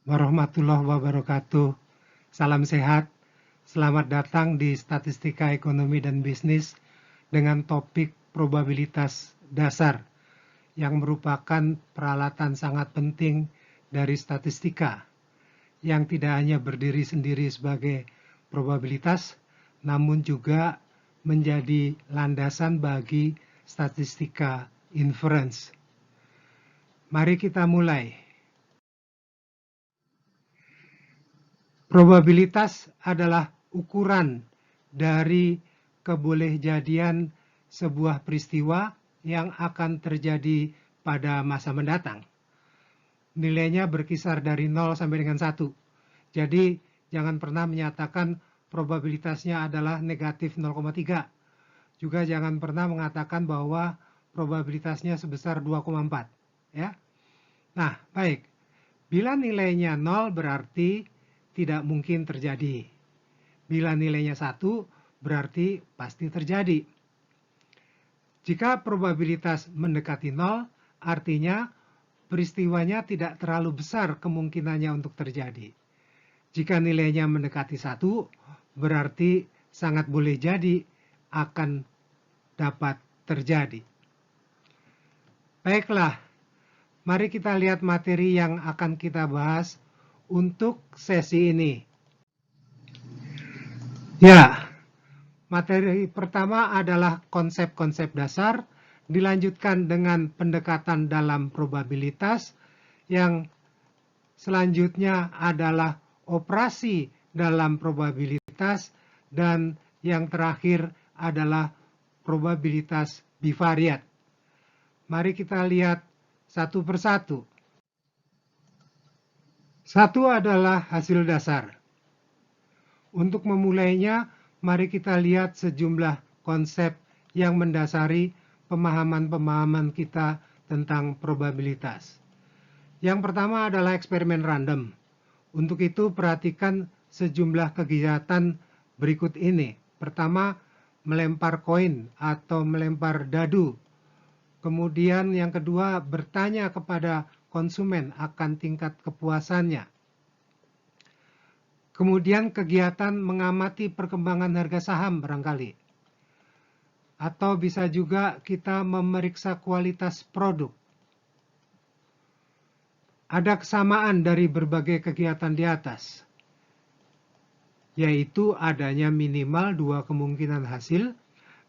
warahmatullahi wabarakatuh. Salam sehat. Selamat datang di Statistika Ekonomi dan Bisnis dengan topik probabilitas dasar yang merupakan peralatan sangat penting dari statistika yang tidak hanya berdiri sendiri sebagai probabilitas namun juga menjadi landasan bagi statistika inference. Mari kita mulai. Probabilitas adalah ukuran dari kebolehjadian sebuah peristiwa yang akan terjadi pada masa mendatang. Nilainya berkisar dari 0 sampai dengan 1. Jadi, jangan pernah menyatakan probabilitasnya adalah negatif 0,3. Juga jangan pernah mengatakan bahwa probabilitasnya sebesar 2,4. Ya. Nah, baik. Bila nilainya 0 berarti tidak mungkin terjadi. Bila nilainya 1 berarti pasti terjadi. Jika probabilitas mendekati 0, artinya peristiwanya tidak terlalu besar kemungkinannya untuk terjadi. Jika nilainya mendekati 1, berarti sangat boleh jadi akan dapat terjadi. Baiklah, mari kita lihat materi yang akan kita bahas untuk sesi ini. Ya, materi pertama adalah konsep-konsep dasar, dilanjutkan dengan pendekatan dalam probabilitas, yang selanjutnya adalah operasi dalam probabilitas, dan yang terakhir adalah probabilitas bivariat. Mari kita lihat satu persatu. Satu adalah hasil dasar. Untuk memulainya, mari kita lihat sejumlah konsep yang mendasari pemahaman-pemahaman kita tentang probabilitas. Yang pertama adalah eksperimen random. Untuk itu, perhatikan sejumlah kegiatan berikut ini. Pertama, melempar koin atau melempar dadu. Kemudian yang kedua, bertanya kepada konsumen akan tingkat kepuasannya. Kemudian kegiatan mengamati perkembangan harga saham barangkali. Atau bisa juga kita memeriksa kualitas produk. Ada kesamaan dari berbagai kegiatan di atas, yaitu adanya minimal 2 kemungkinan hasil,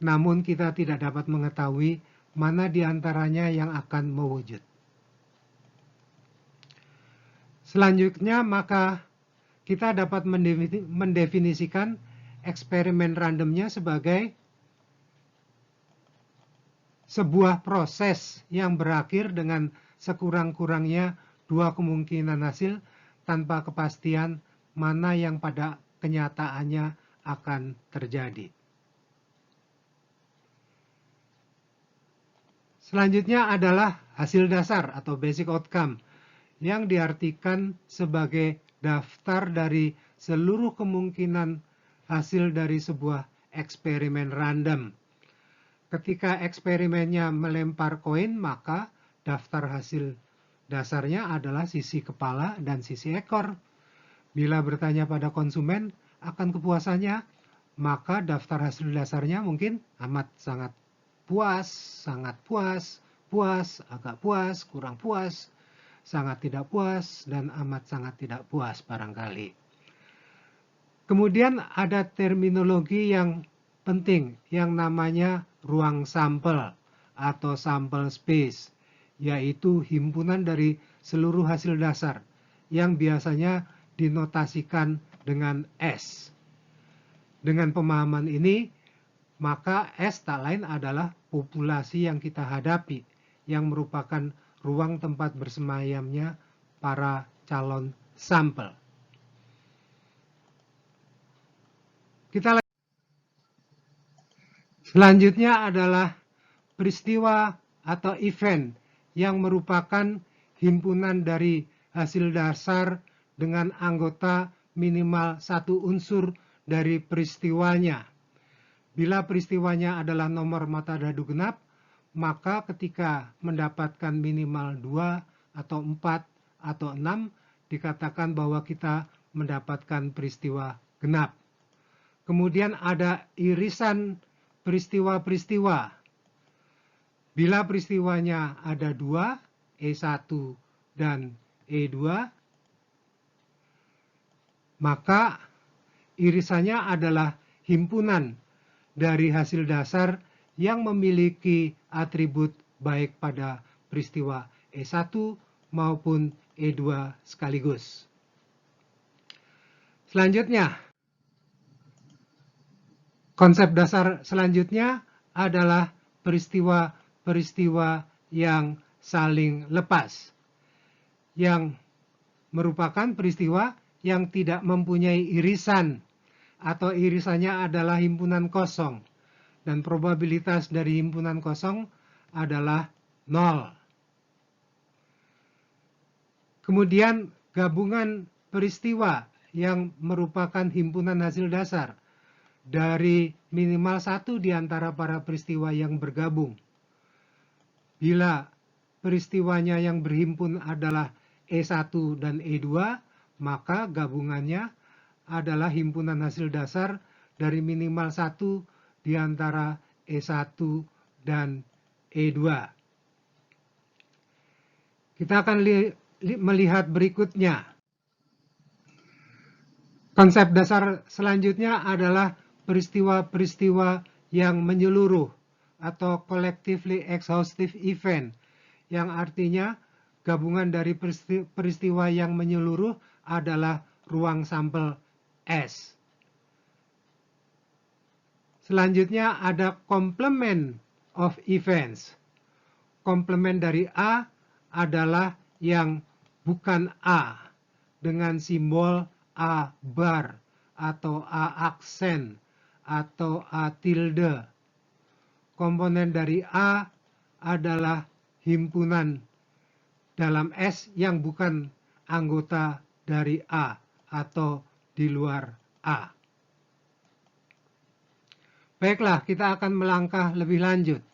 namun kita tidak dapat mengetahui mana di antaranya yang akan mewujud. Selanjutnya, maka kita dapat mendefinisikan eksperimen randomnya sebagai sebuah proses yang berakhir dengan sekurang-kurangnya 2 kemungkinan hasil tanpa kepastian mana yang pada kenyataannya akan terjadi. Selanjutnya adalah hasil dasar atau basic outcome yang diartikan sebagai daftar dari seluruh kemungkinan hasil dari sebuah eksperimen random. Ketika eksperimennya melempar koin, maka daftar hasil dasarnya adalah sisi kepala dan sisi ekor. Bila bertanya pada konsumen akan kepuasannya, maka daftar hasil dasarnya mungkin amat sangat puas, agak puas, kurang puas, sangat tidak puas, dan amat sangat tidak puas barangkali. Kemudian ada terminologi yang penting yang namanya ruang sampel atau sample space, yaitu himpunan dari seluruh hasil dasar yang biasanya dinotasikan dengan S. Dengan pemahaman ini, maka S tak lain adalah populasi yang kita hadapi, yang merupakan ruang tempat bersemayamnya para calon sampel. Selanjutnya adalah peristiwa atau event yang merupakan himpunan dari hasil dasar dengan anggota minimal 1 unsur dari peristiwanya. Bila peristiwanya adalah nomor mata dadu genap, maka ketika mendapatkan minimal 2 atau 4 atau 6, dikatakan bahwa kita mendapatkan peristiwa genap. Kemudian ada irisan peristiwa-peristiwa. Bila peristiwanya ada dua, E1 dan E2, maka irisannya adalah himpunan dari hasil dasar yang memiliki atribut baik pada peristiwa E1 maupun E2 sekaligus. Selanjutnya, konsep dasar selanjutnya adalah peristiwa-peristiwa yang saling lepas, yang merupakan peristiwa yang tidak mempunyai irisan atau irisannya adalah himpunan kosong, dan probabilitas dari himpunan kosong adalah 0. Kemudian gabungan peristiwa yang merupakan himpunan hasil dasar dari minimal satu di antara para peristiwa yang bergabung. Bila peristiwanya yang berhimpun adalah E1 dan E2, maka gabungannya adalah himpunan hasil dasar dari minimal satu di antara E1 dan E2. Kita akan melihat berikutnya. Konsep dasar selanjutnya adalah peristiwa-peristiwa yang menyeluruh atau collectively exhaustive event, yang artinya gabungan dari peristiwa yang menyeluruh adalah ruang sampel S. Selanjutnya ada complement of events. Komplement dari A adalah yang bukan A dengan simbol A bar atau A aksen atau A tilde. Komponen dari A adalah himpunan dalam S yang bukan anggota dari A atau di luar A. Baiklah, kita akan melangkah lebih lanjut,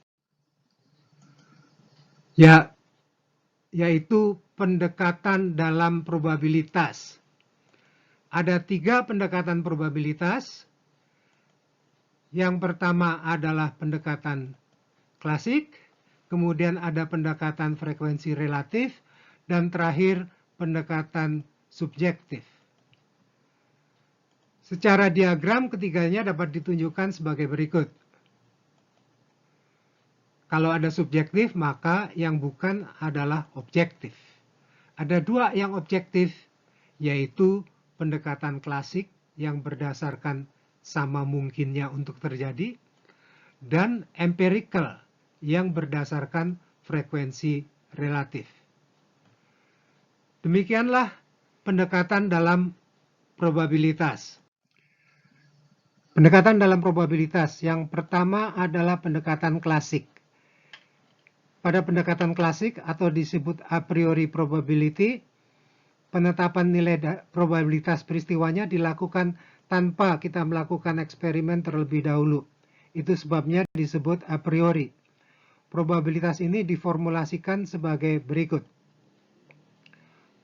yaitu pendekatan dalam probabilitas. Ada 3 pendekatan probabilitas. Yang pertama adalah pendekatan klasik, kemudian ada pendekatan frekuensi relatif, dan terakhir pendekatan subjektif. Secara diagram ketiganya dapat ditunjukkan sebagai berikut. Kalau ada subjektif, maka yang bukan adalah objektif. Ada 2 yang objektif, yaitu pendekatan klasik yang berdasarkan sama mungkinnya untuk terjadi, dan empirical yang berdasarkan frekuensi relatif. Demikianlah pendekatan dalam probabilitas. Pendekatan dalam probabilitas yang pertama adalah pendekatan klasik. Pada pendekatan klasik atau disebut a priori probability, penetapan nilai probabilitas peristiwanya dilakukan tanpa kita melakukan eksperimen terlebih dahulu. Itu sebabnya disebut a priori. Probabilitas ini diformulasikan sebagai berikut.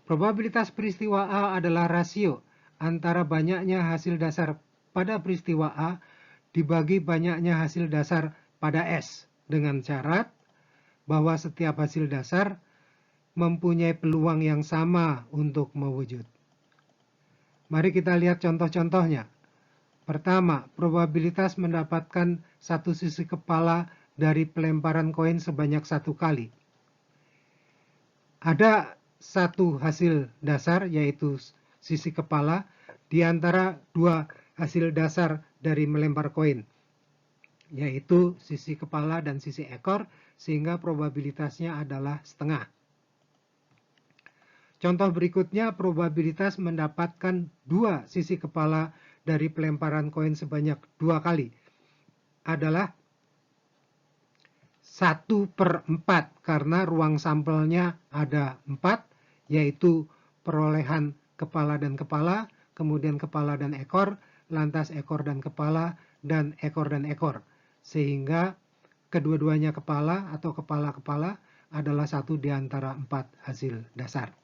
Probabilitas peristiwa A adalah rasio antara banyaknya hasil dasar pada peristiwa A dibagi banyaknya hasil dasar pada S, dengan syarat bahwa setiap hasil dasar mempunyai peluang yang sama untuk mewujud. Mari kita lihat contoh-contohnya. Pertama, probabilitas mendapatkan satu sisi kepala dari pelemparan koin sebanyak 1 kali. Ada satu hasil dasar, yaitu sisi kepala, di antara 2 hasil dasar dari melempar koin, yaitu sisi kepala dan sisi ekor, sehingga probabilitasnya adalah setengah. Contoh berikutnya, probabilitas mendapatkan 2 sisi kepala dari pelemparan koin sebanyak 2 kali adalah 1/4, karena ruang sampelnya ada 4, yaitu perolehan kepala dan kepala, kemudian kepala dan ekor, lantas ekor dan kepala, dan ekor dan ekor. Sehingga kedua-duanya kepala atau kepala-kepala adalah 1 di antara 4 hasil dasar.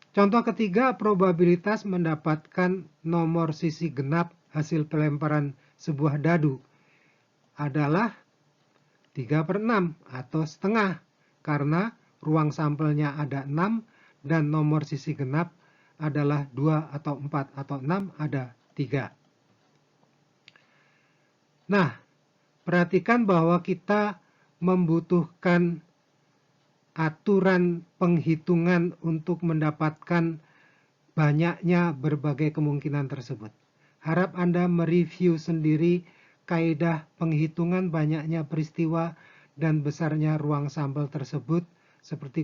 Contoh ketiga, probabilitas mendapatkan nomor sisi genap hasil pelemparan sebuah dadu adalah 3/6 atau setengah, karena ruang sampelnya ada 6 dan nomor sisi genap adalah 2 atau 4 atau 6 ada 3. Nah, perhatikan bahwa kita membutuhkan aturan penghitungan untuk mendapatkan banyaknya berbagai kemungkinan tersebut. Harap Anda mereview sendiri kaidah penghitungan banyaknya peristiwa dan besarnya ruang sampel tersebut seperti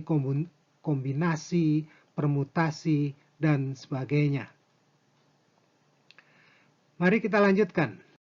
kombinasi, permutasi, dan sebagainya. Mari kita lanjutkan.